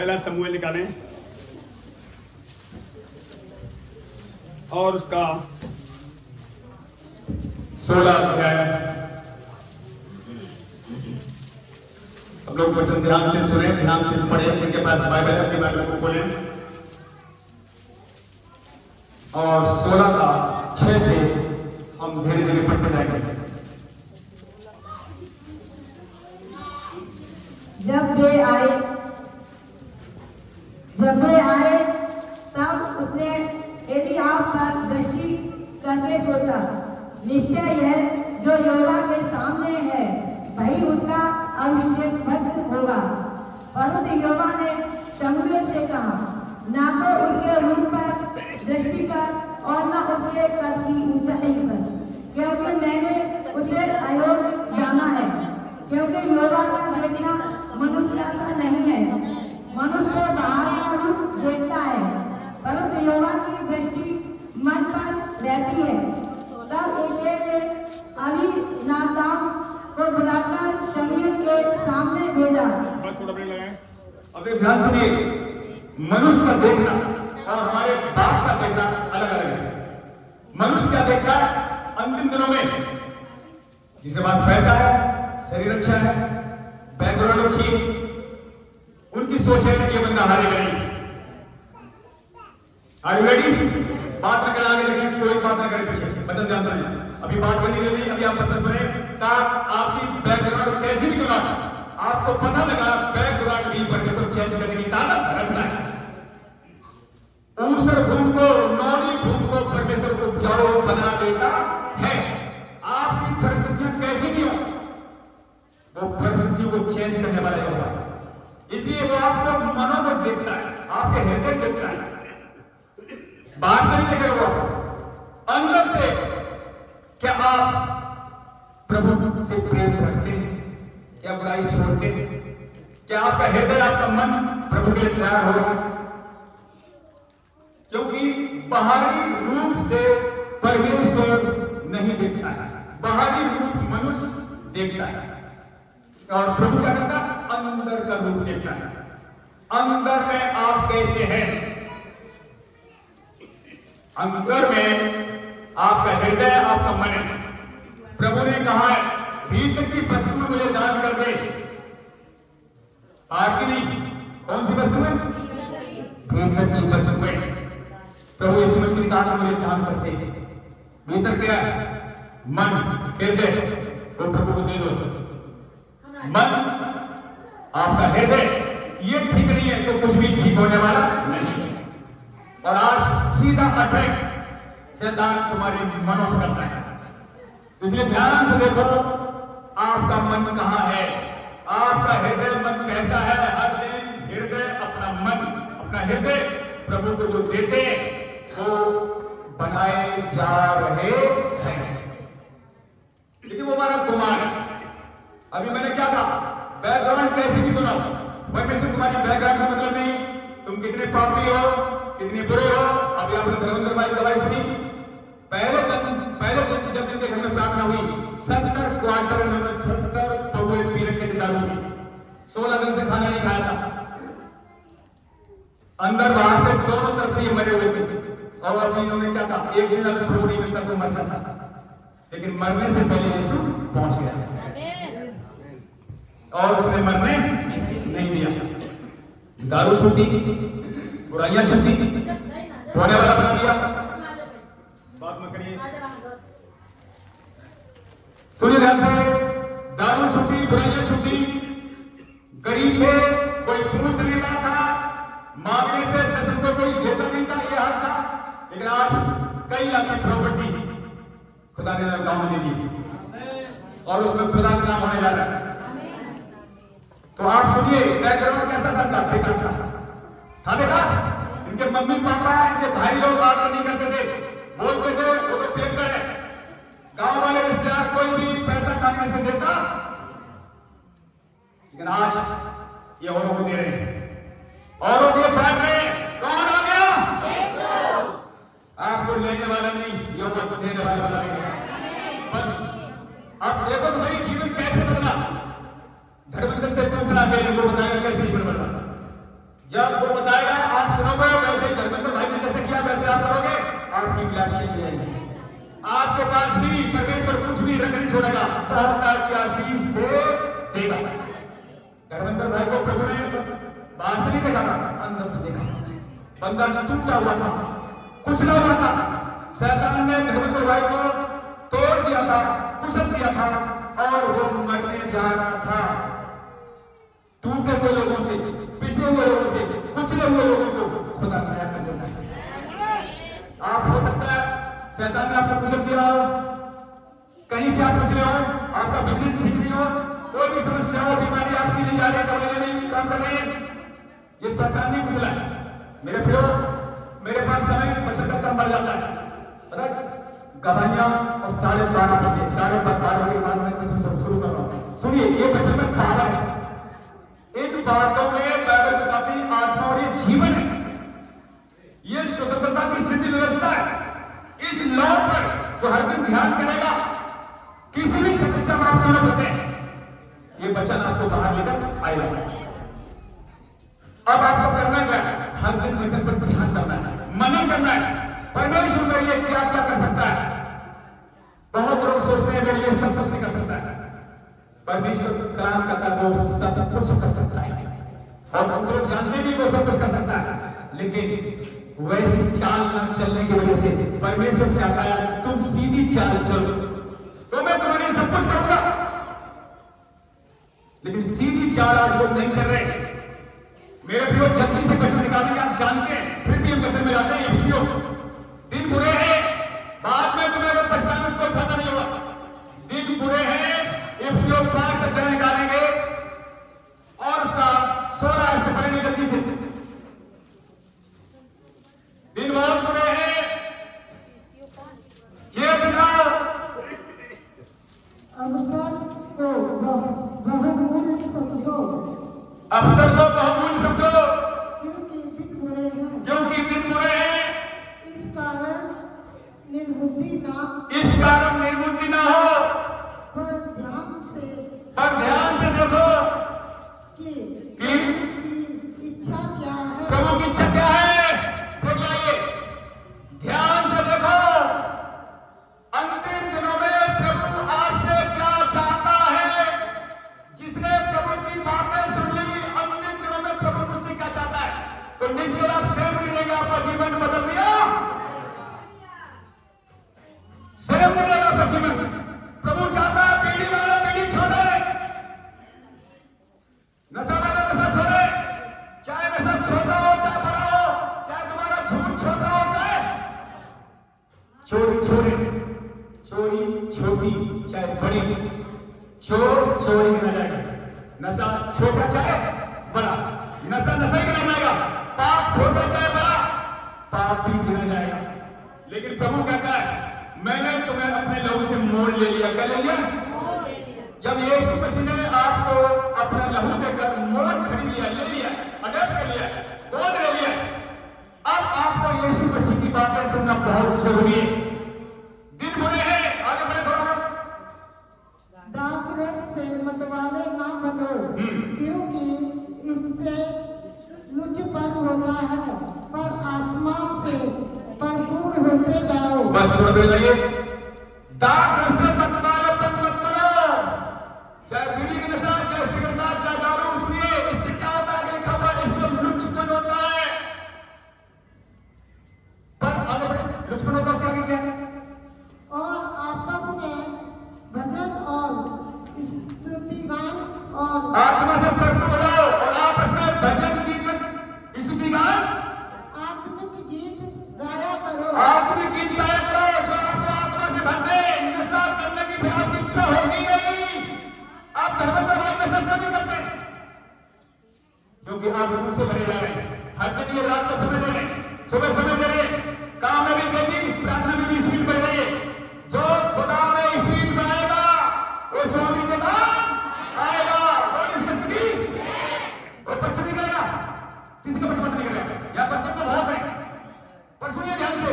पहला समूह निकालें और उसका 16 अध्याय। सब लोग वचन ध्यान से सुने, ध्यान से पढ़े, जिनके पास बाइबल है अपनी बाइबल को खोलें और 16 का 6 से हम धीरे धीरे पढ़ते जाएंगे। जब वे आए तब उसने एलीआब पर दृष्टि करके सोचा, निश्चय यह जो यहोवा के सामने है वही उसका अभिषेक भक्त होगा। परंतु यहोवा ने शमूएल से कहा, ना तो उसके रूप पर दृष्टि कर और न उसके कद की ऊंचाई पर, क्योंकि मैंने उसे अयोग्य जाना है। क्योंकि यहोवा का देखना मनुष्य सा नहीं है, मनुष्य तो बाहर का रूप देखता है, परंतु यहोवा की दृष्टि मन पर रहती है। तब एलिय्याह ने अबीनादाब को बुलाकर शमूएल के सामने भेजा। अब एक ध्यान सुनिए, मनुष्य का देखना और हमारे बाप का देखना अलग अलग है। मनुष्य का देखता है अंतिम दिनों में, जिसके पास पैसा है, शरीर अच्छा है, बैकग्राउंड अच्छी है, उनकी सोच है कि ये बंदा हारेगा नहीं। Are you ready? बात न करे आगे, लेकिन कोई बात न करे पीछे। वचन ध्यान सुनिए, अभी बात करने के लिए अभी आप वचन सुने। आपकी बैकग्राउंड कैसी भी बना, आपको पता लगा बैकग्राउंड भी परमेश्वर चेंज करने की ताकत रखता है। ऊसर भूमि को, नौनी भूमि को परमेश्वर को उपजाऊ बना देता है। आपकी परिस्थितियां कैसी भी हो, वो परिस्थितियों को चेंज करने वाला होगा। इसलिए वो आपको मनों को देखता है, आपके हृदय देखता है, बाहर से नहीं देखेगा, वो अंदर से। क्या आप प्रभु से प्रेम रखते हैं? क्या बुराई छोड़ते हैं? क्या आपका हृदय, आपका मन प्रभु के लिए तैयार हो रहा है? क्योंकि बाहरी रूप से परमेश्वर नहीं देखता है, बाहरी रूप मनुष्य देखता है और प्रभु क्या करता है? अंदर का रूप देखता है। अंदर में आप कैसे हैं, अंदर में आपका हृदय, आपका मन है। प्रभु ने कहा है, भीतर की वस्तु मुझे दान कर दे। आपकी नहीं, कौन सी वस्तु है? भीतर की वस्तु है। प्रभु यीशु मसीह ने कहा, मुझे दान करते हैं। भीतर क्या है? मन, हृदय, वो प्रभु को दे दो। मन, आपका हृदय ये ठीक नहीं है तो कुछ भी ठीक होने वाला नहीं। और आज सीधा अटैक शैतान तुम्हारे मनों पर करता है। इसलिए ध्यान से देखो, आपका मन कहां है, आपका हृदय मन कैसा है। हर दिन हृदय, अपना मन, अपना हृदय प्रभु को जो देते वो बनाए जा रहे हैं। लेकिन वो हमारा गुमान है। अभी मैंने क्या कहा, बैकग्राउंड कैसे भी बनाओ, परमेश्वर तुम्हारी बैकग्राउंड से मतलब नहीं, तुम कितने पापी हो, कितने बुरे हो। अभी आपने धर्मेंद्र भाई दवाई सुनी, पहले दिन जब इनके घर में प्रार्थना हुई, 70 क्वार्टर में 70 पौवे पी रखे थे दारू में, 16 दिन से खाना नहीं खाया था। अंदर बाहर से दोनों तरफ से ये मरे हुए थे। और अभी इन्होंने क्या कहा, एक दिन अगर प्रभु नहीं मिलता तो मर जाता, लेकिन मरने से पहले यीशु पहुंच गया और उसने मरने नहीं दिया। दारू छूटी, बुराइयां छूटी, होने वाला बना दिया। बात मत करिए, सुनिए ध्यान से। दारू छूटी, बुराइयां छूटी, गरीब थे, कोई पूछ नहीं रहा था, मांगने से दस को कोई देता नहीं था, ये हाल था। लेकिन आज कई लाख की प्रॉपर्टी खुदा ने गांव में दे दी और उसमें खुदा का नाम होने जा रहा है। तो आप सुनिए, बैकग्राउंड कैसा था? बेकार था देखा? इनके मम्मी पापा, इनके भाई लोग आदर नहीं करते थे, बोलते थे वो तो फेंक गए। गांव वाले रिश्तेदार कोई भी पैसा काटने से देता, लेकिन आज ये औरों को दे रहे हैं, औरों को बांट रहे हैं। कौन आ गया? आपको लेने वाला नहीं, ये को देने वाला है। बस अब देखो तो सही, जीवन कैसे बदला। धर्मेंद्र से पूछना, इनको बताया कैसे जीवन बदला। जब वो बताएगा आप सुनोगे, वैसे धर्मेंद्र भाई ने जैसे किया वैसे आप करोगे, आपकी लक्ष्य की जाएगी। आपके पास भी परमेश्वर कुछ भी रख नहीं छोड़ेगा, बहुत की आशीष देगा। धर्मेंद्र भाई को प्रभु ने बाहर से नहीं देखा था, अंदर से देखा। बंदा टूटा हुआ था, कुचला हुआ था। शैतान ने धर्मेंद्र भाई को तोड़ दिया था, कुचल दिया था और वो मरने जा रहा था। टूटे हुए लोगों से, पिछले हुए लोगों से, कुचले हुए लोगों को खुदा नया कर देता है। आप हो सकता है शैतान ने आपको कुचल दिया हो, कहीं से आप कुचले हो, आपका बिजनेस ठीक नहीं हो, कोई भी समस्या हो, बीमारी आपकी नहीं जा रही, दवाइयां नहीं काम कर रही, ये शैतान नहीं कुचला है। मेरे प्रियो, मेरे पास समय बचत करता मर जाता है, गवाहियां और 12:30 बजे, 12:30 के बाद मैं वचन शुरू कर रहा हूं। सुनिए, ये वचन में पावर है। इन बातों में बाइबल बताती आत्मा और ये जीवन है, ये स्वतंत्रता की स्थिति व्यवस्था है। इस लॉ पर जो हर दिन ध्यान करेगा, किसी भी समस्या में आप न फंसे, ये वचन आपको बाहर लेकर आएगा। अब आपको करना क्या है? हर दिन वचन पर ध्यान करना है, मनन करना है। परमेश्वर मेरे लिए क्या क्या कर सकता है। बहुत लोग सोचते हैं मेरे लिए सब कुछ नहीं कर सकता है। परमेश्वर काम करता है, वो सब कुछ कर सकता है और हम लोग जानते भी वो सब कुछ कर सकता है, लेकिन वैसी चाल न चलने की वजह से परमेश्वर चाहता है तुम सीधी चाल चलो, तो मैं तुम्हारे सब कुछ करूंगा। लेकिन सीधी चाल आज लोग नहीं चल रहे। मेरे प्रियो, जल्दी से कठिन निकालने के आप जानते हैं, फिर भी हम कठिन में जाते हैं। इफ्सियों दिन बुरे हैं, बाद में तुम्हें अगर पछताने उसको पता नहीं होगा। दिन बुरे हैं, इफ्सियों 5 अध्याय निकालेंगे और उसका 16 ऐसे पढ़ेंगे जल्दी से। दिन बहुत बुरे हैं, चेतना अवसर को बहुमूल्य समझो, अवसर को बहुमूल्य समझो, क्योंकि दिन बुरे हैं, क्योंकि दिन बुरे हैं। इस कारण निर्बुद्धि ना हो, पर ध्यान से देखो कि कि इच्छा क्या है, प्रभु की इच्छा क्या है। देखिए, ध्यान से देखो अंतिम दिनों में प्रभु आपसे क्या चाहता है। जिसने प्रभु की बातें सुन ली, अंतिम दिनों में प्रभु मुझसे क्या चाहता है, तो निश्चय आप स्वयं मिलेगा, आपका जीवन बदल दिया, स्वयं मिलेगा आपका जीवन। प्रभु चाहता है पीढ़ी वाला पीढ़ी छोड़े, नशा वाला नशा छोड़े, चाहे नशा छोटा हो चाहे बड़ा हो, चाहे तुम्हारा झूठ छोटा हो चाहे चोरी छोड़े, चोरी छोटी चाहे बड़ी, चोर चोरी गिना जाएगा, नशा छोटा चाहे बड़ा, नशा नशा ही गिना जाएगा, पाप छोटा चाहे बड़ा, पाप भी गिना जाएगा। लेकिन प्रभु कहता है मैंने तुम्हें अपने लहू से मोड़ ले लिया। क्या ले लिया? जब यीशु मसीह ने आपको अपना लहू देकर मोड़ खरीद लिया, ले लिया, अडॉप्ट कर लिया, गोद ले लिया, अब आपको यीशु मसीह की बातें सुनना बहुत जरूरी है। दिन बुरे हैं, आगे बढ़े थोड़ा। द्राक्षरस से मतवाले ना बनो, क्योंकि इससे लुचपन होता है, पर आत्मा से भरपूर होते जाओ। बस सुनते रहिए, दाग से मतवालेपन मत बनो, चाहे बीड़ी की नशा, चाहे सिगरेट, चाहे दारू, सुनिए इससे क्या होता है, लिखा हुआ इससे लुचपन होता है। पर आगे बढ़े, लुचपन होता है, आगे क्या है? और आपस में भजन और स्तुतिगान और आत्मा से भरपूर हो जाओ और आपस में भजन कीर्तन स्तुतिगान आत्मिक गीत गाया करो। आत्मिक गीत गाया करो जो आपको आत्मा से भर दे। नशा करने की भी आपकी इच्छा होगी नहीं, आप धर्म पर नशा नहीं करते क्योंकि आप रूह से भरे जा रहे हैं। हर दिन ये रात को समय दे रहे, सुबह समय दे रहे, काम में भी देगी, प्रार्थना में भी स्पीड बढ़ रही है। जो खुदा में स्पीड बनाएगा वो स्वामी के नाम आएगा। और इसमें स्थिति वो पश्चिमी करेगा, किसी का पश्चिम नहीं करेगा। यहाँ पर तो बहुत है, पर सुनिए ध्यान से,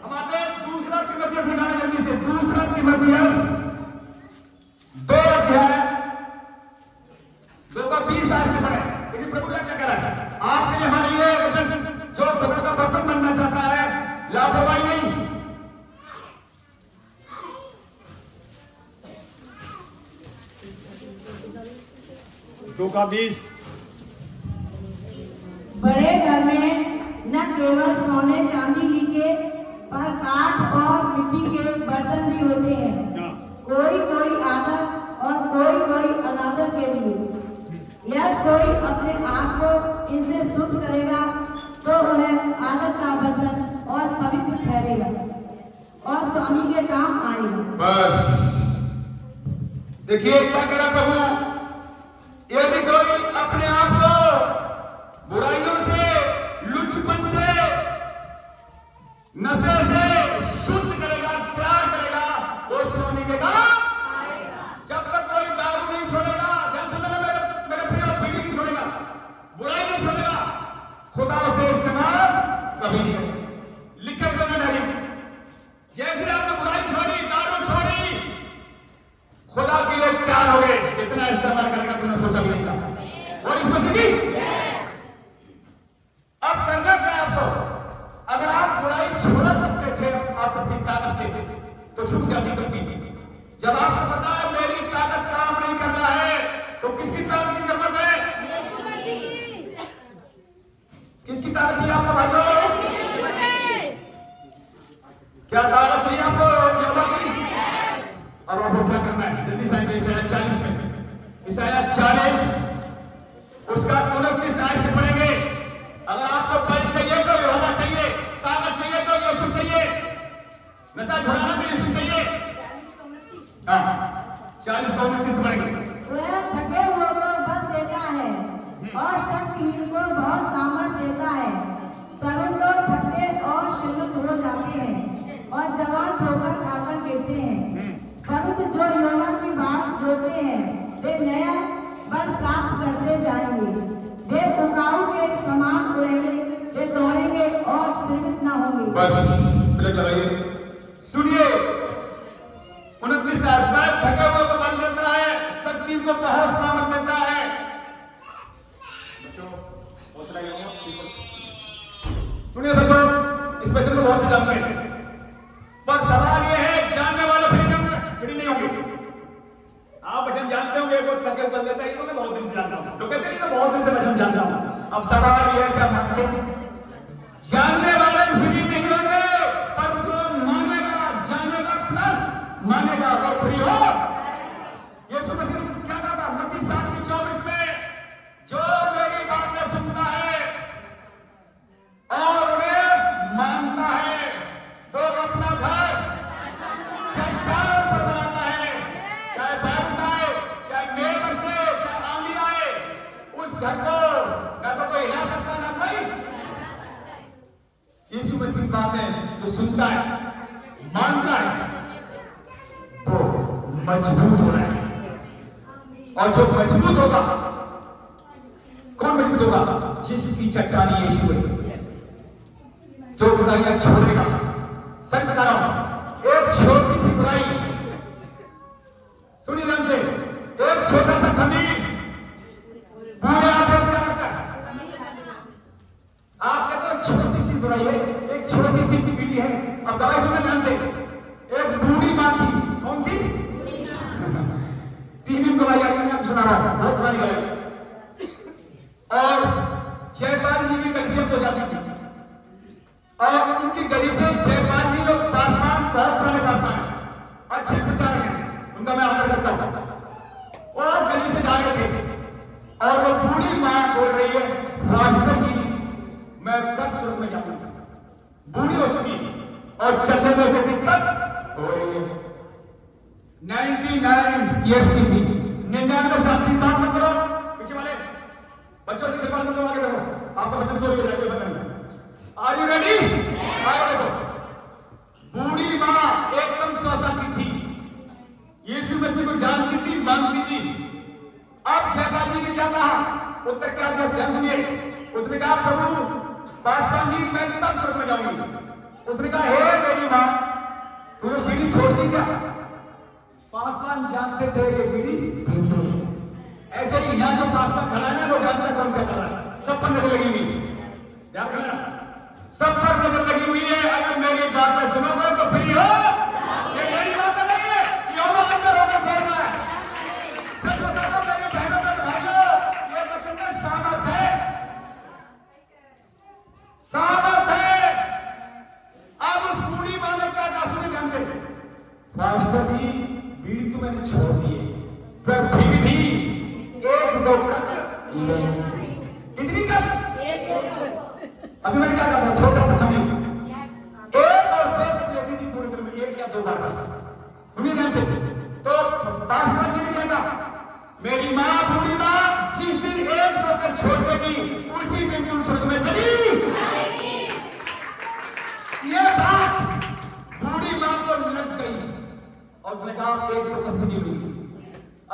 हम आते हैं दूसरा तिमोथियस निकालें जल्दी से। दूसरा तिमोथियस 2 अध्याय 2 का 20 आयत से पढ़े। लेकिन प्रभु क्या कह रहा है? आपके लिए 2 का 20। बड़े घर में न केवल सोने चांदी के पर काठ और मिट्टी के बर्तन भी होते हैं, हाँ। कोई कोई आदर और कोई कोई अनादर के लिए। यदि कोई अपने आप को इनसे शुद्ध करेगा तो वह आदर का बर्तन और पवित्र ठहरेगा और स्वामी के काम आएगा। बस देखिए क्या करा प्रभु, यदि कोई अपने आप को बुराइयों से, लुचपन से, नशे से शुद्ध करेगा, त्याग करेगा, वो स्वामी के काम आएगा। जब तक कोई दारू नहीं छोड़ेगा, ध्यान से मेरे प्रिय, बीड़ी नहीं छोड़ेगा, बुराई नहीं छोड़ेगा, खुदा उसे इस्तेमाल कभी नहीं करेगा। लिखे हुए नहीं, जैसे आपने बुराई छोड़ी, दारू छोड़ी, खुदा के लिए तैयार हो गए, कितना इस्तेमाल करेगा तुमने सोचा भी नहीं था। और इसमें देखिए अब करना क्या है आपको, अगर आप बुराई छोड़ सकते थे आप अपनी ताकत से, तो छूट जाती कभी। जब आपको पता है मेरी ताकत काम नहीं कर रहा है, तो किसकी ताकत की जरूरत है? किसकी ताकत चाहिए आपको भाइयों? क्या ताकत चाहिए आपको? अब आपको क्या करना है? जल्दी से ईसाया 40 में, ईसाया 40 उसका 29 आयत से पढ़ेंगे। अगर आपको बल चाहिए तो यहोवा चाहिए, ताकत चाहिए तो यीशु चाहिए, नशा छुड़ाना तो यीशु चाहिए। हाँ 40 को 29 से पढ़ेंगे। वह थके हुए को बल देता है और शक्तिहीन को बहुत सामर्थ देता है। तरुण लोग थकते और श्रीमंत हो जाते हैं और जवान ठोकर खाकर गिरते हैं, परंतु जो यहोवा की बात जोते हैं वे नया बल प्राप्त करते जाएंगे। वे उकाऊ के समान उड़ेंगे, वे दौड़ेंगे और श्रीमित न होंगे। बस ब्रेक लगाइए, सुनिए 29 आयत, थके हुए को बल देता है, शक्ति को बहुत सामर्थ देता है। सुनिए सब लोग, इस वचन को बहुत से जानते हैं, पर सवाल यह है जानने वाले फ्री नहीं होंगे। आप वचन जानते होंगे, वो थके बल देता है, मैं बहुत दिन से जानता हूं, लोग कहते नहीं मैं बहुत दिन से वचन जानता हूं। अब सवाल यह है क्या मानते हैं? जानने वाले फ्री नहीं होंगे, पर जो मानेगा, जानेगा प्लस मानेगा वो फ्री हो। यीशु मसीह ने क्या कहा था मत्ती 7:24 में, जो मेरी बातें सुनता है और उन्हें मानता है वो अपना घर चट्टान पर बनाता है, चाहे बारिश आए, चाहे मेघ बरसे, चाहे आंधी आए, उस घर को ना तो कोई हिला सकता ना कोई। यीशु मसीह की बातें जो सुनता है, मानता है, वो मजबूत हो रहा है। और जो मजबूत होगा, कौन मजबूत होगा? जिसकी चट्टानी यीशु है, जो बुराइयां छोड़ेगा। सच बता रहा हूं, एक छोटी सी बुराई, सुनिए ध्यान से, एक छोटा सा खमीर पूरे आंखें क्या करता है? आप कहते हो छोटी सी बुराई है, एक छोटी सी पीढ़ी है। अब दवाई सुनना ध्यान से, एक बूढ़ी मां थी, कौन थी? टीवी में दवाई आई, मैं सुना रहा हूं, बहुत पुरानी गई, और जयपाल जी की कब्जियत हो जाती थी, और उनकी गली से जयपाल जी लोग पासवान, बहुत पुराने पासवान, अच्छे प्रचारक हैं, उनका मैं आदर करता हूं, और गली से जा रहे थे और वो बूढ़ी मां बोल रही है, फास्टर जी मैं कब स्वर्ग में जाऊंगा। बूढ़ी हो चुकी और चलने में से दिक्कत हो रही है। 99 ईयर्स की थी, 99 साल की बात मत करो, पीछे वाले बच्चों से कृपा मत आगे देखो, आपका बच्चन चोरी हो जाए, कोई बता नहीं। Are you ready? आगे देखो, बूढ़ी मां एकदम 100 साल की थी, यीशु मसीह को जानती थी, मानती थी। अब जयपाल जी ने क्या कहा? उत्तर क्या दिया? ध्यान सुनिए। उसने कहा प्रभु पासवान जी मैं तब स्वर्ग में जाऊंगी। उसने कहा हे मेरी मां, तूने बीड़ी छोड़ दी क्या? पासवान जानते थे ये बीड़ी पीते। ऐसे ही यहाँ जो पासवान खड़ा है ना, वो जानता कौन क्या कर रहा है, सब पर नजर लगी हुई, ध्यान रखना, सब पर नजर लगी हुई है। अगर मेरी बात में सुनोगे तो फ्री हो। ये मेरी बात नहीं है, यहोवा अंदर होकर बोल रहा है। सच बताओ मेरे बहनों और भाइयों, मास्टर जी बीड़ी तो मैंने छोड़ दी है, पर फिर भी एक दो कस लेनी। कितनी कस? अभी मैंने क्या कहा, छोटा सा था एक और दो कस लेती थी पूरे दिन में, एक या दो बार बस। सुनिए ध्यान से, तो पास बार ने क्या कहा, मेरी माँ बूढ़ी माँ जिस दिन एक दो कस छोड़ देगी उसी दिन तुम स्वर्ग में चली। ये बात बूढ़ी माँ को लग गई और उसने कहा एक दो कस नहीं लूंगी।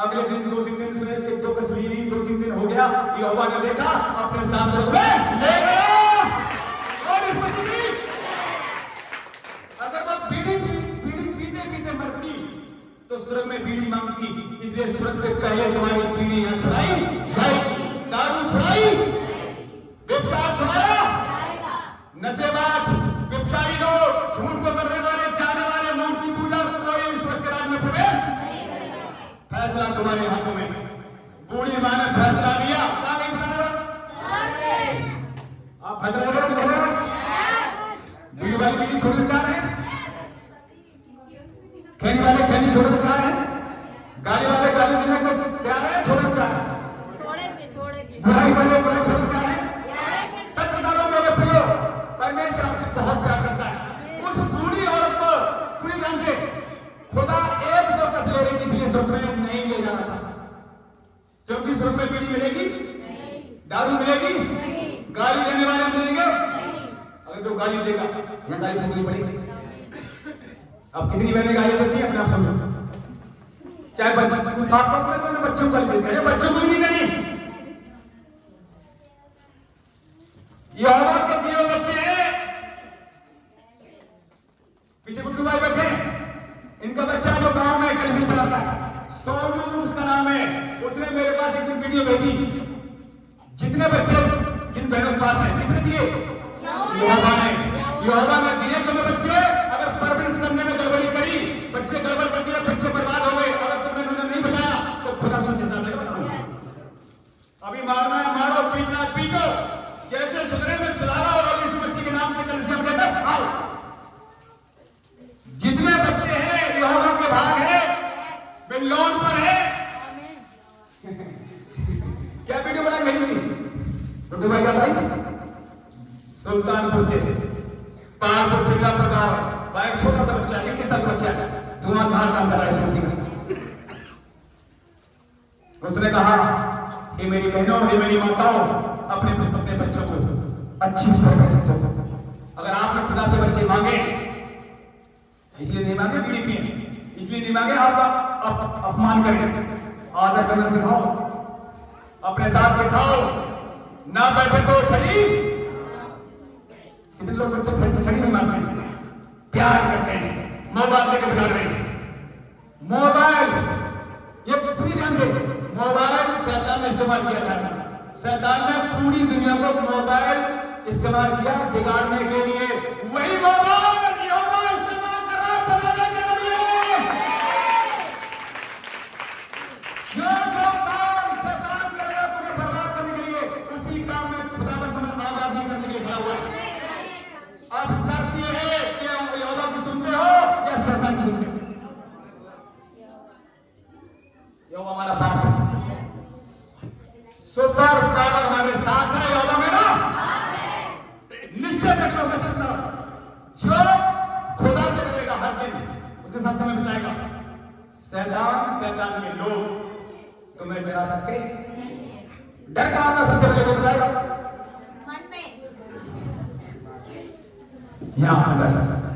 अगले दिन दो तीन दिन सुने, एक दो कस ली नहीं, दो तीन दिन हो गया, यहोवा ने देखा अपने साथ स्वर्ग में ले गया। और इसमें सुनी, अगर वो बीड़ी पीते पीते मरती तो स्वर्ग में बीड़ी मांगती, इसलिए स्वर्ग से पहले तुम्हारी बीड़ी यहां छुड़ाई जाएगी। दारू छुड़ाई, व्यभिचार छुड़ाया, नशेबाज, व्यभिचारी लोग, झूठ को करने वाले, जाने वाले, मूर्ति पूजा, कोई ईश्वर के राज में प्रवेश। फैसला तुम्हारे हाथों में। बूढ़ी मां ने फैसला लिया, क्या नहीं फैसला? आप फैसला लो, बीड़ी वाली बीड़ी छोड़ क्या है, खेनी वाले खेनी छोड़ क्या है, गाली वाले गाली देने को क्या है, छोड़ क्या है, बुराई वाले बुराई छोड़ क्या है। सच बता लो मेरे प्रियो, परमेश्वर आपसे बहुत प्यार करता है। उस बूढ़ी औरत को सुनी ध्यान से, खुदा एक दो कस ले रही थी, इसलिए स्वर्ग में नहीं ले जाना था। क्योंकि स्वर्ग में बीड़ी मिलेगी, दारू मिलेगी, गाली देने वाले मिलेंगे। अगर जो गाली देगा यहाँ गाली सुननी पड़ेगी। अब कितनी बहनें गाली देती है अपने आप समझो, चाहे बच्चे बच्चों को देते हैं, बच्चों को भी नहीं। यहोवा के दिए बच्चे हैं, पीछे गुड्डू भाई बैठे, इनका बच्चा जो गांव में कलिसिया चलाता है, सोनू उसका नाम है। उसने मेरे पास एक दिन वीडियो भेजी, जितने बच्चे जिन बहनों के पास है किसने दिए, यहोवा ने दिए। तुम्हें बच्चे अगर परवरिश करने में गड़बड़ी करी, बच्चे गड़बड़ कर दिया, बच्चे बर्बाद हो गए, अगर तुमने उन्हें नहीं बचाया तो खुदा तुमसे हिसाब लेगा। अभी मारना है मारो, पीटना है पीटो, जैसे सुधरे में सुधारा और यीशु मसीह के नाम से कलिसिया में लेकर आओ। जितने बच्चे हैं यहोवा के भाग है, वे लोन पर है। क्या वीडियो बना भेजी छोटे भाई का भाई सुल्तानपुर से, पालपुर से, प्रकार भाई छोटा सा बच्चा, 21 साल का बच्चा है, धुआंधार काम कर रहा है इस मसीह का। उसने कहा, हे मेरी बहनों, हे मेरी माताओं, अपने बच्चों को अच्छी परवरिश दो। अगर आपने खुदा से बच्चे मांगे, इसलिए नहीं मांगे बीड़ी पिए, इसलिए नहीं मांगे आपका अपमान करें, आदर करना सिखाओ, अपने साथ बिठाओ, ना बैठे तो छड़ी। कितने लोग बच्चे छड़ी में मारते हैं, प्यार करते हैं, मोबाइल लेकर बिगाड़ रहे हैं। मोबाइल, ये सुनिए ध्यान से, मोबाइल शैतान ने इस्तेमाल किया था। शैतान ने पूरी दुनिया को मोबाइल इस्तेमाल किया बिगाड़ने के लिए। वही मोबाइल यहोवा इस्तेमाल कर रहा है बनाने के लिए। जो काम शैतान करेगा तुम्हें बर्बाद करने के लिए, उसी काम में खुदावन तुम्हें आबादी करने के लिए खड़ा हुआ है। अब शर्त यह है कि यहोवा की सुनते हो या शैतान की सुनते हो। यहोवा हमारा बाप है, सुपर पावर हमारे साथ है। यहोवा मेरा निश्चय रखना हो सकता, जो खुदा से करेगा हर दिन उसके साथ समय बिताएगा। शैतान के लोग तुम्हें डरा सकते, डर का आना सबसे पहले बताएगा मन में। यहां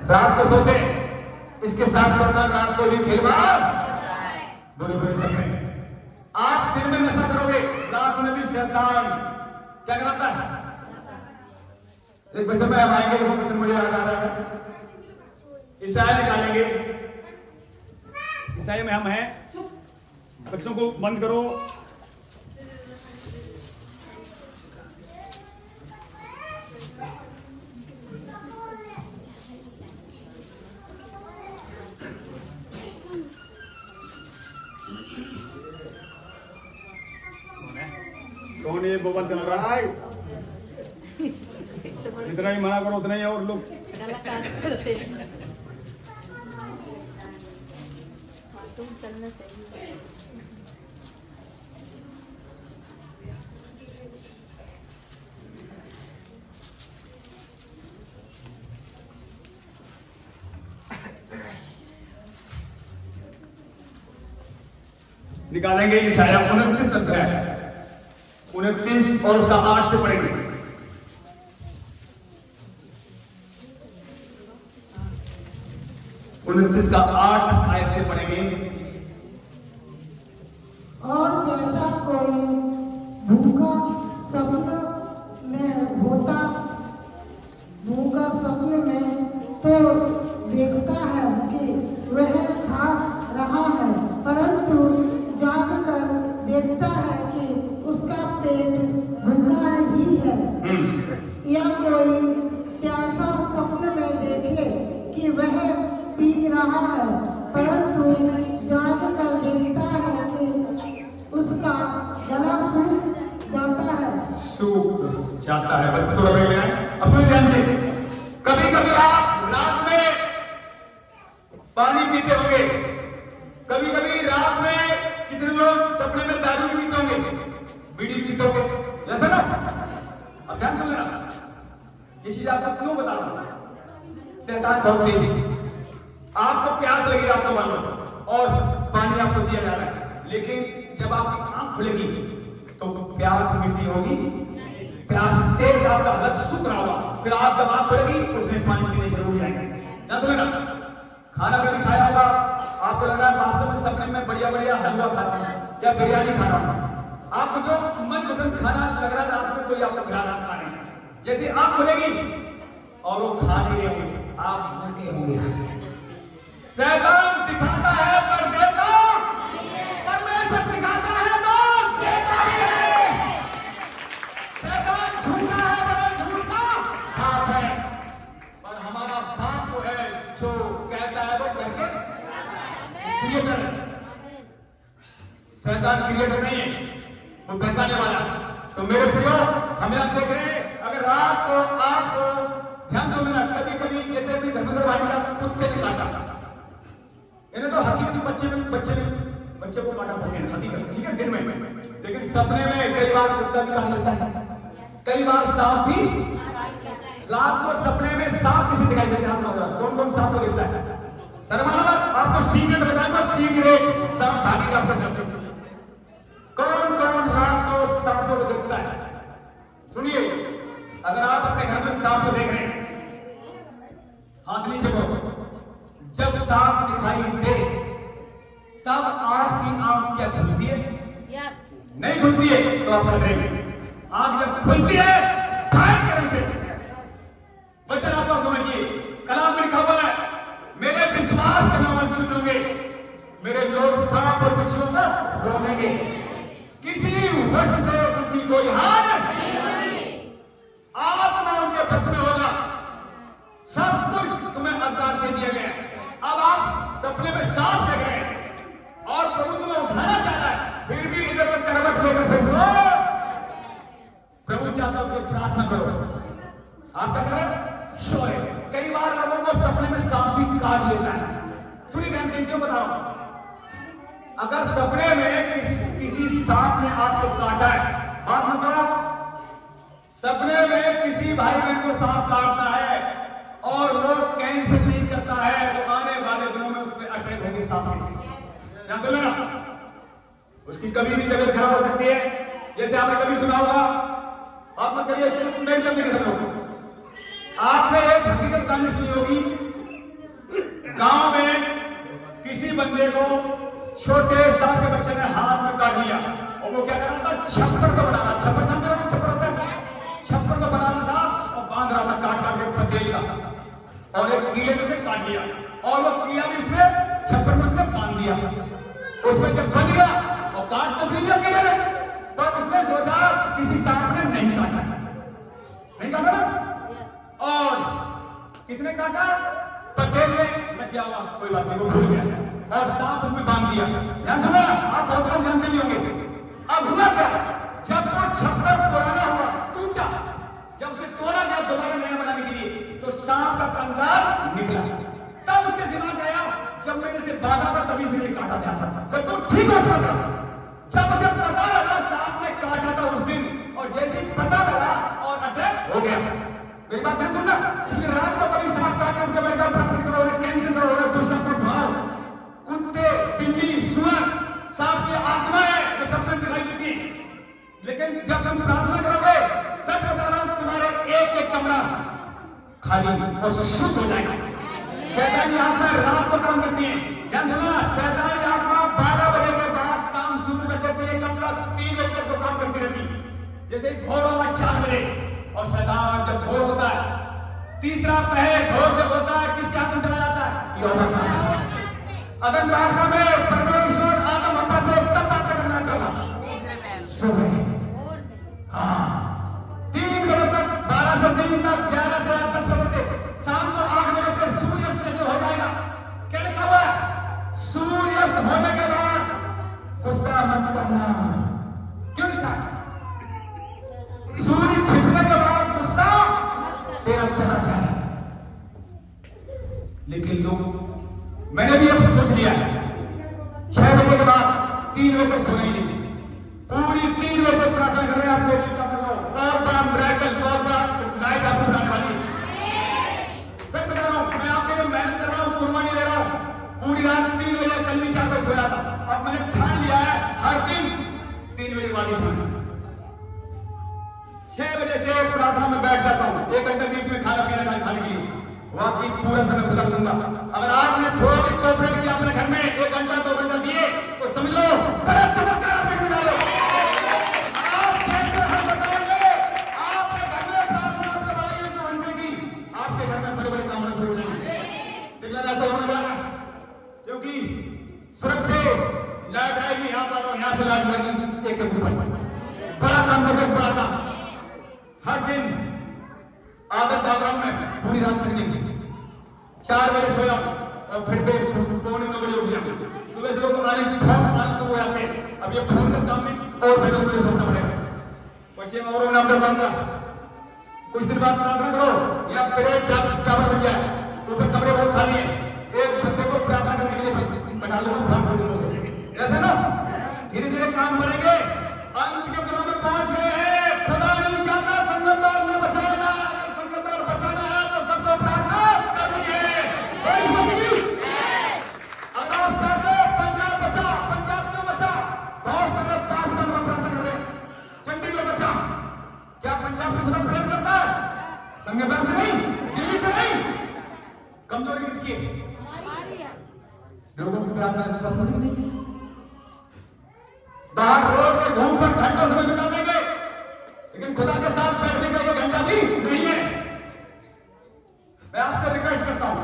रात को सोते, इसके साथ शैतान रात को भी खेलवाड़ बुरे बुरे सपने। आप दिन में नशा करोगे, रात में भी शैतान क्या कराता है। एक वैसे में हम आएंगे, वो वचन मुझे याद आ रहा है, ईसाई निकालेंगे। ईसाई में हम हैं, बच्चों को बंद करो। कौन ये गोबर चल रहा है? जितना ही मना करो उतना ही और लोग। तुम चलना चाहिए। निकालेंगे इशाया 29 अध्याय 29 और उसका 8 से पढ़ेंगे। उनतीस का 8 आयत से पढ़ेंगे। और जैसा कोई भूखा स्वप्न में होता, भूखा स्वप्न में तो देखता है कि वह खा रहा है, परंतु जाग कर देखता है कि उसका पेट भूखा ही है। या कोई प्यासा स्वप्न में देखे कि वह पी रहा है, परंतु जाग कर देखता है कि उसका गला सूख जाता है। सूख जाता है। बस थोड़ा ब्रेक लेना है। अब सुनिए ध्यान से। कभी कभी आप रात में पानी पीते होंगे, कभी कभी रात में कितने लोग सपने में दारू पीते होंगे, बीड़ी पीते होंगे, ऐसा ना? अब ध्यान सुन लेना, ये चीज आपको क्यों बता रहा हूं। शैतान बहुत तेज है। आपको प्यास लगी रात को मान लो और पानी आपको दिया जा रहा है, लेकिन जब आपकी आंख खुलेगी तो प्यास मिटी होगी, प्यास तेज, आपका हलक सूख रहा होगा, फिर आप जब आंख खुलेगी उसमें पानी पीने जरूर जाएंगे। ध्यान सुनेगा। खाना कभी खाया होगा, आपको लग रहा है वास्तव में सपने में बढ़िया बढ़िया हलवा खा रहा हूं या बिरयानी खा रहा हूं। आपको जो मनपसंद खाना लग रहा है रात में कोई आपको खिला रहा खाने, जैसे आंख खुलेगी और वो खा नहीं रहे होंगे, आप भूखे होंगे। शैतान दिखाता है पर देता, परमेश्वर दिखाता है तो देता भी है। शैतान झूठा है मगर झूठा बाप है, और हमारा बाप को है जो कहता है वो करके क्रिएटर है। शैतान क्रिएटर नहीं है, वो बचाने वाला। तो मेरे प्रियो, हमें आप देख रहे हैं, अगर रात को आप ध्यान सुनना, कभी कभी जैसे अपनी धर्मेंद्र भाई का कुत्ते ने काटा, इन्हें तो हकीकत में बच्चे को काटा था हकीकत, ठीक है, दिन में, लेकिन सपने में कई बार कुत्ता भी काट लेता है, कई बार सांप भी। रात को सपने में सांप किसे दिखाई देता है? कौन कौन सांप को देखता है? शर्माना मत, आपको सीक्रेट बताऊंगा, सीक्रेट सांप भागेगा आपका घर से। कौन कौन रात को सांप को देखता है? सुनिए, अगर आप अपने घर में सांप को देख रहे हैं, हाथ नीचे करो। जब सांप दिखाई दे तब आपकी आंख क्या खुलती है? नहीं खुलती है तो आप डरेंगे। आंख जब खुलती है भाग कर उसे। वचन आप लोग समझिए, कलाम में लिखा हुआ है, मेरे विश्वास का नाम चुन होंगे, मेरे लोग सांप और बिच्छुओं का रोकेंगे, किसी वस्तु से उनकी कोई हानि नहीं होगी। आत्मा उनके बस में होगा, सब कुछ तुम्हें अधिकार दे दिया गया। अब आप सपने में सांप देख रहे हैं और प्रभु तुम्हें उठाना चाहता है, फिर भी इधर में करवट लेकर फिर सो। प्रभु चाहता है कि प्रार्थना करो, आप क्या करें? सोए। कई बार लोगों को सपने में सांप भी काट लेता है। सुनिए ध्यान से, क्यों बता रहा हूं। अगर सपने में किसी सांप ने आपको काटा है, बात मत करो। सपने में किसी भाई बहन को सांप काटता है और वो कैंसिल नहीं करता है, तो आने वाले दिनों में उस पर अटैक होगी सांप। ध्यान सुनो ना, उसकी कभी भी तबीयत खराब हो सकती है। जैसे आपने कभी सुना होगा, आप मत करिए, नहीं करने के सब आपने एक हकीकत कहानी सुनी होगी। गांव में किसी बंदे को छोटे साल के बच्चे ने हाथ में काट लिया और वो क्या कर रहा था? छप्पर को बनाना। छप्पर नाम क्या छप्पर होता है? छप्पर को बनाना था और बांध रहा था काट काट के पतेल का, और एक कीड़े में उसे काट लिया और वो कीड़ा भी उसमें छप्पर में उसने बांध दिया। उसमें जब बन गया और काट तो लिया कीड़े ने, पर उसने सोचा किसी सांप ने नहीं काटा, नहीं काटा ना, और किसने काटा? पतेल ने। मैं क्या हुआ? कोई बात नहीं, वो भूल गया और सांप उसमें बांध दिया। ध्यान सुना, आप बहुत लोग जानते नहीं होंगे। अब हुआ क्या? जब वो छप्पर पुराना हुआ, टूटा, जब उसे तोड़ा गया दोबारा नया बनाने के लिए, तो सांप का कंकाल निकला। तब उसके दिमाग आया जब मैंने इसे बांधा था तभी से काटा था, जब तो ठीक हो चुका था। जब मुझे पता लगा सांप ने काटा था उस दिन, और जैसे ही पता लगा और अटैक हो गया। मेरी बात नहीं सुनना, इसलिए रात को कभी सांप काटे उनके मेडिकल प्राप्त करो, कैंसर करो, दुष्ट को भाव, कुत्ते, बिल्ली, सुअर, सांप की आत्मा है जो सपने में दिखाई देती। लेकिन जब तुम प्रार्थना करोगे, सच बता रहा हूं, तुम्हारे एक एक कमरा खाली और शुद्ध हो जाएगा। शैतानी आत्मा रात को काम करती है, ध्यान सुना, शैतानी आत्मा 12 बजे के बाद काम शुरू कर देती है, कमरा 3 बजे तक तो काम करती रहती है। जैसे भोर होगा 4 बजे, और शैतान जब भोर होता है, तीसरा पहर भोर जब होता है, किसके हाथ में चला जाता है? यहोवा का। अगर प्रार्थना में परमेश्वर आदम हव्वा से कब बात करना था? सुबह। हाँ, 3 बजे तक, 12 से 3 तक, 11 से 10 बजे तक, शाम को 8 बजे से सूर्यास्त जैसे हो जाएगा। क्या लिखा हुआ है? सूर्यास्त होने के बाद गुस्सा मत करना। क्यों लिखा है? सूर्य छिपने के बाद गुस्सा तेरा चला जाए। लेकिन लोग, मैंने भी अब सोच लिया है, 6 बजे के बाद 3 बजे तक सोना ही नहीं, पूरी 3 बजे तक प्रार्थना कर रहे हैं। आप लोग प्रार्थना करो, बहुत बड़ा मिरेकल, बहुत बड़ा नाइट आपको बनाने वाली है। सच बता रहा हूं, मैं आपके लिए मेहनत कर रहा हूं, कुर्बानी दे रहा हूं। पूरी रात 3 बजे, कल भी 4 बजे सोया था। अब मैंने ठान लिया है हर दिन 3 बजे बाद ही सोना। 6 बजे से प्रार्थना में बैठ जाता हूं, 1 घंटे बीच में खाना पीना खाने के लिए, वाकई पूरा समय खुदा दूंगा। अगर आपने थोड़ा भी कोऑपरेट किया अपने घर में, 1 घंटा 2 घंटा दिए, तो समझ लो बड़ा चमत्कार आपने मिला लो। आप जैसे हम बताएंगे, आपके घर में प्रार्थना करवाइए 2 घंटे की, आपके घर में बड़े बड़े काम होने शुरू हो जाएंगे। लेकिन ऐसा होने वाला, क्योंकि स्वर्ग से लाइट आएगी, यहाँ पर यहाँ से लाइट आएगी, एक बड़ा काम करके बड़ा काम। हर दिन आदत डाल रहा हूं मैं पूरी रात जगने की। 4 बजे सोया और फिर 8:45 बजे उठ गया। सुबह से लोग हमारे फोन शुरू हो जाते हैं। अब ये फोन का काम भी और बेदम मुझे सोचना पड़ेगा। बच्चे में और नाम बनता, कुछ दिन बाद प्रार्थना करो, या पेड़ टावर बन गया, ऊपर कमरे बहुत खाली है, एक बंदे को प्रार्थना करने के लिए बना लो, ऐसा ना धीरे धीरे काम बढ़ेंगे। अंत के दिनों में पहुंच गए हैं। खुदा नहीं चाहता संगतदार में बचाना, संगतदार बचाना है तो सबको प्रार्थना करनी है। अगर आप चाहते हो पंजाब बचा, पंजाब में बचा, बहुत सारे 5 साल में प्रार्थना कर रहे हैं, चंडीगढ़ बचा। क्या पंजाब से खुदा प्रेम करता है? संगतदार से नहीं, दिल्ली से नहीं। कमजोरी किसकी है? लोगों की प्रार्थना पसंद नहीं। बाहर रोड पे घूम कर घंटों समय बिता देंगे, लेकिन खुदा के साथ बैठने का 1 घंटा भी नहीं है। मैं आपसे रिक्वेस्ट करता हूं,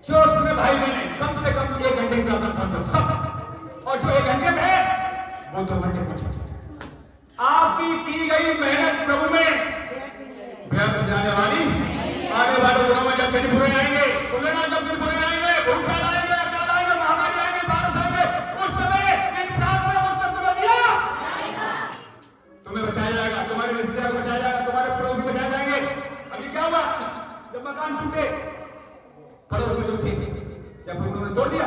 जो तुम्हें भाई बहने कम से कम 1 घंटे की प्रार्थना पहुंचो सब, और जो 1 घंटे में है वो 2 घंटे पहुंचो। आपकी की गई मेहनत प्रभु में व्यर्थ जाने वाली। आने वाले दिनों में जब दिन बुरे आएंगे, सुन लेना, जब दिन बुरे आएंगे, भूचाल आएंगे, अकाल आएंगे, महामारी आएंगे, बारिश आएंगे, उस समय इन प्रार्थना तुम्हें बचाया जाएगा, तुम्हारे रिश्तेदार बचाया जाएगा, तुम्हारे पड़ोसी बचाए जाएंगे। अभी क्या हुआ जब मकान टूटे, पड़ोसी जो थे जब उन्होंने तोड़ दिया,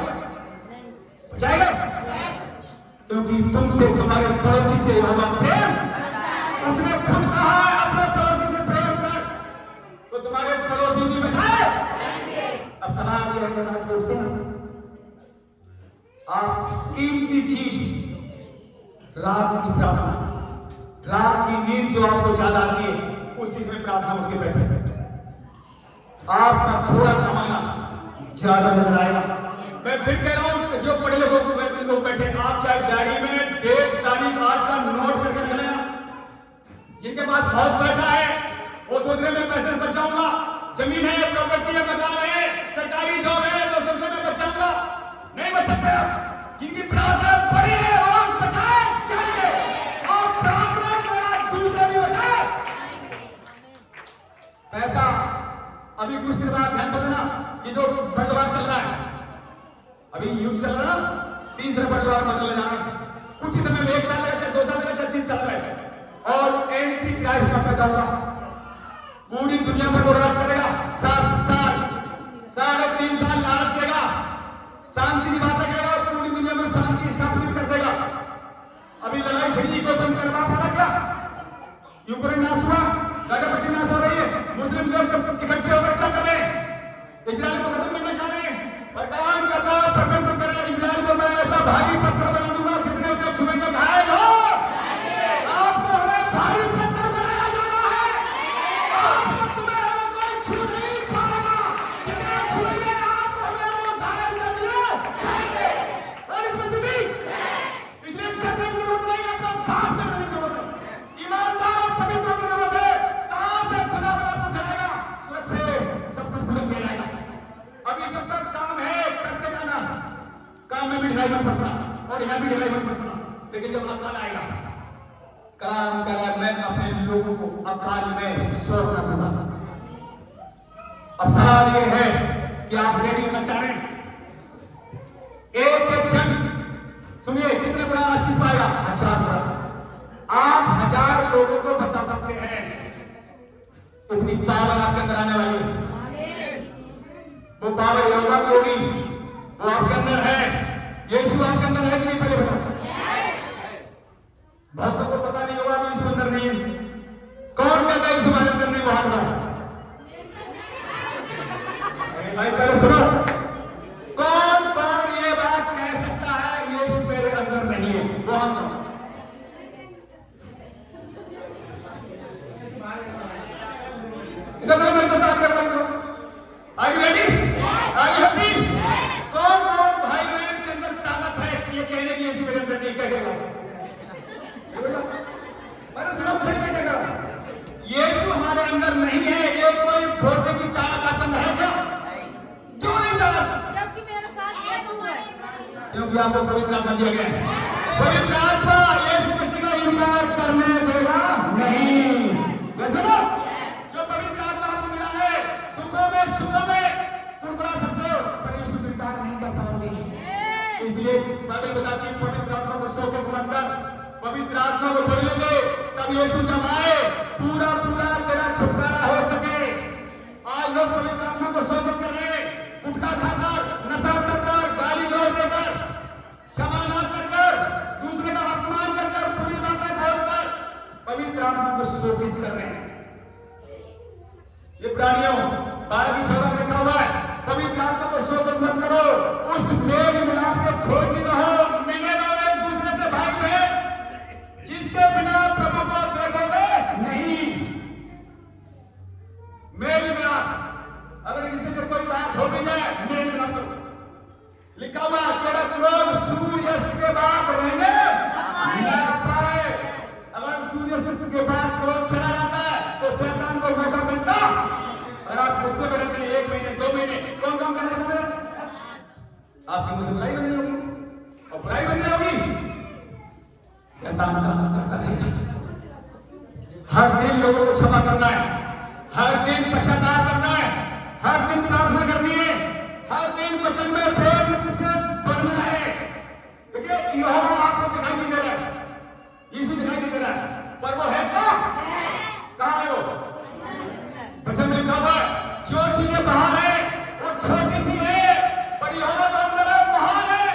बचाएगा, क्योंकि तुमसे तुम्हारे पड़ोसी से होगा प्रेम। उसने खुद कहा है अपने पड़ोसी से प्रेम कर, तो तुम्हारे पड़ोसी भी बचाए। अब सवाल यह है, आज बोलते हैं आप कीमती चीज रात की प्रार्थना, रात की नींद जो आपको याद आती है, उस चीज में प्रार्थना उठ के बैठे। आपका थोड़ा कमाना ज्यादा नजर आएगा। मैं फिर कह रहा हूं, जो पढ़े लोग बैठे, आप चाहे गाड़ी में डेट तारीख आज का नोट करके चलेगा। जिनके पास बहुत पैसा है वो सोच रहे मैं पैसे बचाऊंगा, जमीन है, प्रॉपर्टी है, मकान है, सरकारी जॉब है, तो सोच रहे मैं बचाऊंगा। नहीं बच सकते। जिनकी प्रार्थना बड़ी है वो बचाए चाहिए, और प्रार्थना दूसरे भी बचाए। पैसा अभी कुछ दिन बाद ध्यान चलना, ये जो बंटवार चल रहा है, अभी युद्ध चल रहा है, तीसरे बंटवार बदलने जा रहे हैं। कुछ ही समय में 1 साल लगेगा, 2 साल लगेगा, 3 साल लगेगा, और एंटी क्राइस्ट का पैदा होगा। पूरी दुनिया पर वो राज करेगा। 7 साल, 3.5 साल लालच देगा, शांति स्थापित कर देगा। अभी लड़ाई झगड़ी को बंद करवा पाना क्या? यूक्रेन नाश हुआ, गाजापट्टी नाश हो रही है, मुस्लिम देश सब इकट्ठे होकर क्या कर रहे हैं? इजराइल को खत्म करना चाह रहे हैं। और काम करना प्रकट करें, इजराइल को मैं ऐसा भारी पत्थर बना दूंगा जितने उसे छुएंगे घायल हो। आपको हमें भारी पत्थर बनाया जा रहा है। आपको तुम्हें कोई छू नहीं पाएगा। जितने छुएंगे आपको हमें वो घायल कर दिया जाएंगे। और इसमें से भी इसलिए करने की जरूरत नहीं है, अपना बाप से करने की जरूरत है। ईमानदार और पवित्र होने की जरूरत है। कहां से खुदा बना पहुंचाएगा? स्वच्छ है, सब कुछ बुलंद किया जाएगा। अभी जब तक काम है करते जाना, काम में भी ढिलाई मत पड़ना और यहाँ भी ढिलाई मत पड़ना। लेकिन जब अकाल आएगा, काम करा मैं अपने लोगों को अकाल में सौंप न दूंगा। अब सवाल ये है कि आप रेडी होना चाह रहे हैं? एक एक जन सुनिए, कितने बड़ा आशीष पाएगा? 1000 बड़ा। आप 1000 लोगों को बचा सकते हैं। इतनी पावर आपके अंदर आने वाली है। वो पावर योगा की होगी, वो आपके अंदर है। यीशु आपके अंदर है कि नहीं? पहले बताओ। बहुतों को पता नहीं होगा कि यीशु अंदर नहीं है। कौन कहता है यीशु हमारे अंदर नहीं? बाहर का भाई पहले सुनो, कौन कौन ये बात कह सकता है यीशु मेरे अंदर नहीं है? वो हम इधर मैं इंतजार कर रहा हूं। Are you ready? Are you happy? कौन कौन भाई बहन के अंदर ताकत है ये कहने की यीशु मेरे अंदर नहीं कहेगा? मैंने सुना सही नहीं कहा। यीशु हमारे अंदर नहीं है, ये कोई बोलने की ताकत है क्या? क्यों नहीं ताकत? जबकि मेरे साथ यीशु है। क्योंकि आपको पवित्र आत्मा दिया गया है। पवित्र आत्मा यीशु मसीह का इनकार करने देगा नहीं। वैसे ना जो पवित्र आत्मा आपको मिला है, दुखों में सुखों में कुड़कुड़ा सकते हो, पर यीशु स्वीकार नहीं कर पाओगे। इसलिए बाइबल बताती है पवित्र आत्मा को सौ के कर, पवित्र आत्मा को पढ़ लेंगे, तब यीशु जब आए पूरा पूरा तेरा छुटकारा हो सके। आज लोग पवित्र आत्मा को सौ कर रहे हैं, गुटखा खाकर, नशा कर, गाली गलौज देकर, क्षमा ना कर, दूसरे का अपमान कर, पूरी बातें बोलकर पवित्र आत्मा को शोभित कर रहे हैं। ये प्राणियों 12 की 14 में लिखा हुआ है, पवित्र आत्मा को शोभित मत करो, उस मेल मिलाप को खोजी रहो, मिले रहो एक दूसरे से भाई बहन, जिसके बिना प्रभु को देखोगे नहीं। मेल मिलाप, अगर किसी से कोई बात हो भी जाए, मेल मिलाप करो। लिखा हुआ तेरा क्रोध सूर्यास्त के बाद रहेंगे ना पाए। अगर सूर्यास्त के बाद क्रोध चला जाता है तो शैतान को मौका मिलता। और आप गुस्से में रहते हैं 1 महीने 2 महीने, कौन काम कर रहे हैं? आपकी मुझे बुराई बनी होगी और बुराई बनी होगी, शैतान काम करता रहेगा। हर दिन लोगों को क्षमा करना है, हर दिन पश्चाताप करना है, हर दिन प्रार्थना करनी है, हर दिन वचन में प्रेम से बढ़ना है। देखिए यहोवा आपको दिखाई नहीं दे रहा है, यीशु दिखाई नहीं दे रहा है, पर वो है क्या? कहां है वो? वचन में लिखा हुआ है जो चीजें बाहर है वो छोटी सी है, पर यहोवा जो अंदर है महान है,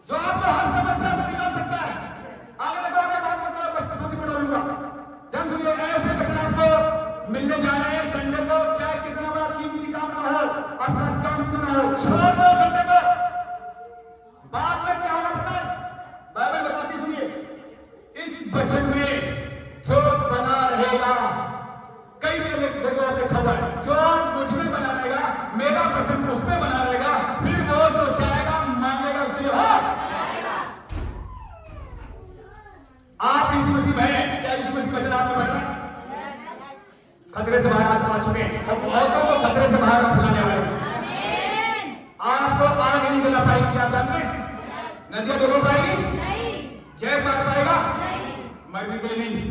जो आपको हर समस्या से निकाल सकता है। आगे लगाओगे बात मतलब बस छोटी बड़ा लूंगा। ध्यान सुनिए, ऐसे वचन आपको मिलने जा रहे हैं संडे को, चाहे कितना बड़ा कीमती काम ना हो, अपना काम क्यों ना हो, छोड़ दो संडे को। बाद में क्या होगा पता है? बाइबल बताती, सुनिए, इस वचन में जो बना रहेगा, कई जगह लिखा हुआ है, जो मुझ में बना रहेगा, मेरा वचन उसमें बना रहेगा, फिर वो जो चाहेगा मांगेगा उसके हो। आप यीशु मसीह में हैं, क्या यीशु मसीह वचन आप में बढ़ रहा है? खतरे से बाहर आ चुके हैं और बहुतों को खतरे से बाहर फैलाने वाले हैं। आपको आग नहीं जला पाएगी, क्या जानते हैं? नदियां डूब पाएगी? जय पा पाएगा? मरने के लिए नहीं,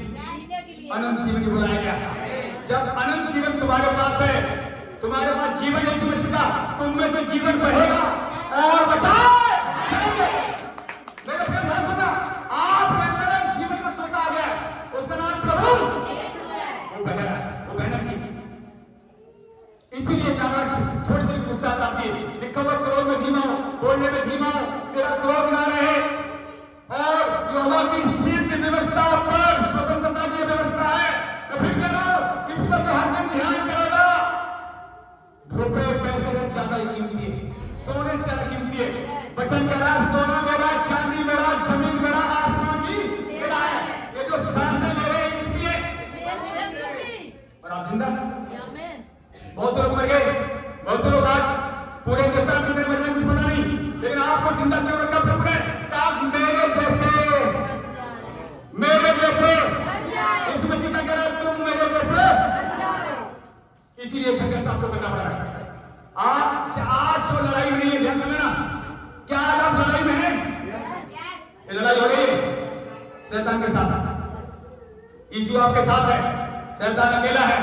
अनंत जीवन को बुलाया गया। जब अनंत जीवन तुम्हारे पास है, तुम्हारे पास जीवन यीशु मसीह का, तुम में से जीवन बढ़ेगा और बचाए जाएंगे। मेरे प्रिय ध्यान सुनना, आप के अंदर जीवन का स्रोत आ गया, उसका नाम प्रभु वो बह रहा है, वो बहना चाहिए। इसीलिए थोड़ी देर गुस्सा आती है, लिखा हुआ क्रोध में धीमा हो, बोलने में धीमा हो, का क्रोध ना रहे और योगा की सीट की व्यवस्था पर स्वतंत्रता की व्यवस्था है। तो फिर कह रहा हूं, इस पर जो हर दिन ध्यान करेगा, रुपए पैसे से ज्यादा कीमती है, सोने से ज्यादा कीमती है। वचन कह रहा, सोना मेरा, चांदी मेरा, जमीन मेरा, आसमान भी मेरा है। ये जो सांसें ले रहे हैं इसलिए, और आप जिंदा। बहुत से लोग मर गए, बहुत से लोग आज पूरे हिंदुस्तान में मरने में कुछ पता नहीं, लेकिन आपको जिंदा क्यों रखा प्रभु ने? मेरे जैसे इस मसीह का कह रहा है, तुम मेरे जैसे। इसीलिए संघर्ष आपको करना पड़ रहा है। आज जो लड़ाई हुई है, ध्यान देना, क्या आज आप लड़ाई में हैं? ये लड़ाई हो रही है शैतान के साथ। यीशु आपके साथ है, शैतान अकेला है।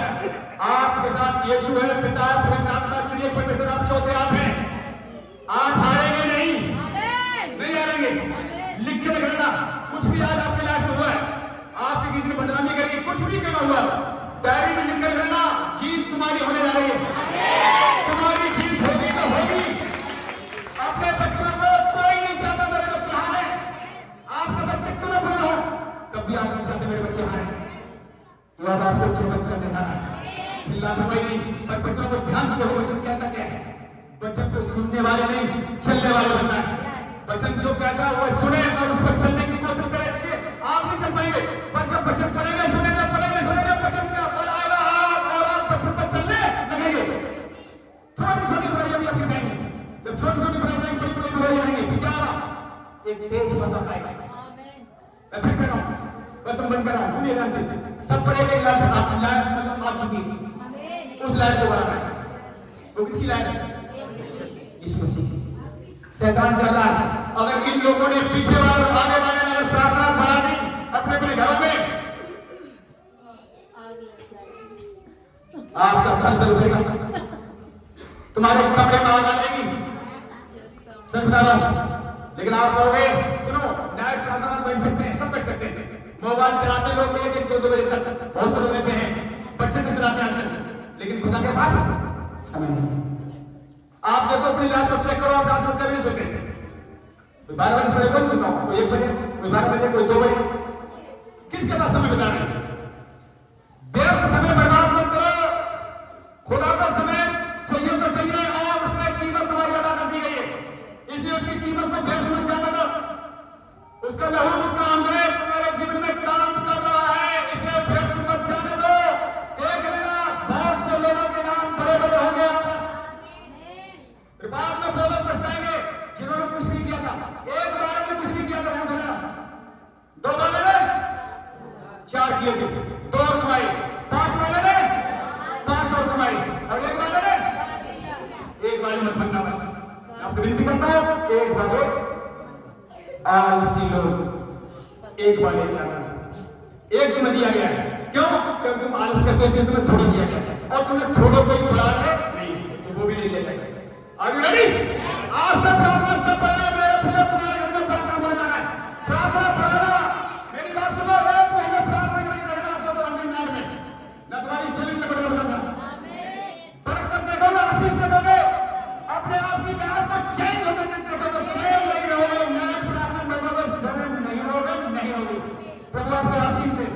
आपके साथ यीशु है, पिता, पवित्र आत्मा, प्रिय परमेश्वर, आप चौथे आप हैं। आप हारेंगे नहीं हारेंगे। लिख के रखना, कुछ भी आज आपके लाइफ में हुआ है, आपकी किसी ने बदनामी करी, कुछ भी करना हुआ, डायरी में लिख कर रखना, जीत तुम्हारी होने जा रही है। तुम्हारी जीत होगी तो होगी। अपने बच्चों को कोई नहीं चाहता मेरे बच्चे हारे। आपके बच्चे क्यों ना बना हो, तब भी आप नहीं चाहते मेरे बच्चे हारे। तो अब आपको चेतन करने जाना है। लापरवाही नहीं, पर बच्चों को ध्यान से देखो, बच्चन कहता क्या है। बच्चन तो सुनने वाले नहीं, चलने वाले बनता है। बच्चन जो कहता है वो सुने और उस पर चलने की कोशिश करे। आप नहीं चल पाएंगे, पर जब बच्चन पढ़ेंगे, सुनेंगे, बच्चन का बल आएगा और आप बच्चन पर चलने लगेंगे। छोटी छोटी बुराइयां भी आपकी जाएंगी। जब छोटी छोटी बुराइयां बड़ी बड़ी बुराइयां आएंगी, क्या एक तेज बंदा खाएगा। मैं फिर कह रहा हूं, बस हम बंद कर रहा हूं, सुनिए ध्यान से। सब पर एक लाइन मतलब आ चुकी है, उस लाइन को बढ़ाना है। वो किसकी लाइन है? यीशु मसीह की। शैतान डर रहा है, अगर इन लोगों ने पीछे वाले और आगे वाले ने प्रार्थना बढ़ा दी अपने अपने घरों में, आपका घर जल उठेगा, तुम्हारे कमरे में आग आ जाएगी। सब बता रहा हूं, लेकिन आप कहोगे सुनो, नाइट प्रार्थना बैठ सकते हैं, सब बैठ सकते हैं। मोबाइल चलाते लोग 1-2 बजे तक, बहुत से लोग ऐसे हैं, बच्चे भी चलाते हैं, लेकिन खुदा के पास समय नहीं। आप देखो अपनी लाइफ को चेक करो, आप रात में कभी सोते हैं, कोई 12 बजे से कोई सुना, कोई 1 बजे, कोई 12 बजे, कोई 2 बजे। किसके पास समय बिताना है? व्यर्थ समय बर्बाद मत करो। खुदा का समय चाहिए तो चाहिए, और उसमें कीमत तुम्हारी अदा कर दी गई है, इसलिए उसकी कीमत को व्यर्थ मत जाने दो। उसका लहू, उसका अमृत तुम्हारे जीवन में काम कर रहा है, इसे व्यर्थ मत जाने दो। देख लेना, बहुत से लोगों के नाम बड़े बड़े होंगे, बाद में वो लोग पछताएंगे जिन्होंने कुछ नहीं किया था। एक बार में कुछ नहीं किया था, ध्यान देना। 2 बार में 4 किए थे, 2 और कमाई, 5 बार में 5 और कमाई, और 1 बार में 1 बार मत बनना। बस आपसे विनती करता हूं, 1 बार आलसी लोग 1 बार एक तुम्हें दिया गया है। क्यों? क्योंकि तुम आलस करते हो, तुम्हें थोड़ा दिया गया, और तुम्हें थोड़ा कोई बढ़ा है नहीं, तो वो भी नहीं लेता है। Are you ready? आज से प्रार्थना से पहले मेरे प्रिय तुम्हारे घर में प्रार्थना होने जाना है। प्रार्थना मेरी बात सुनो, एक महीने प्रार्थना करेंगे आपको तो अंतिम नाम में न तुम्हारी शरीर में बदल करना। बरकत देखोगे, आशीष देखोगे, अपने आप की लाइफ को चेंज होते देखोगे, सेम नहीं रहोगे। नाइट प्रार्थना देखोगे, सेम नहीं रहोगे, नहीं होगी। प्रभु आपको आशीष दे।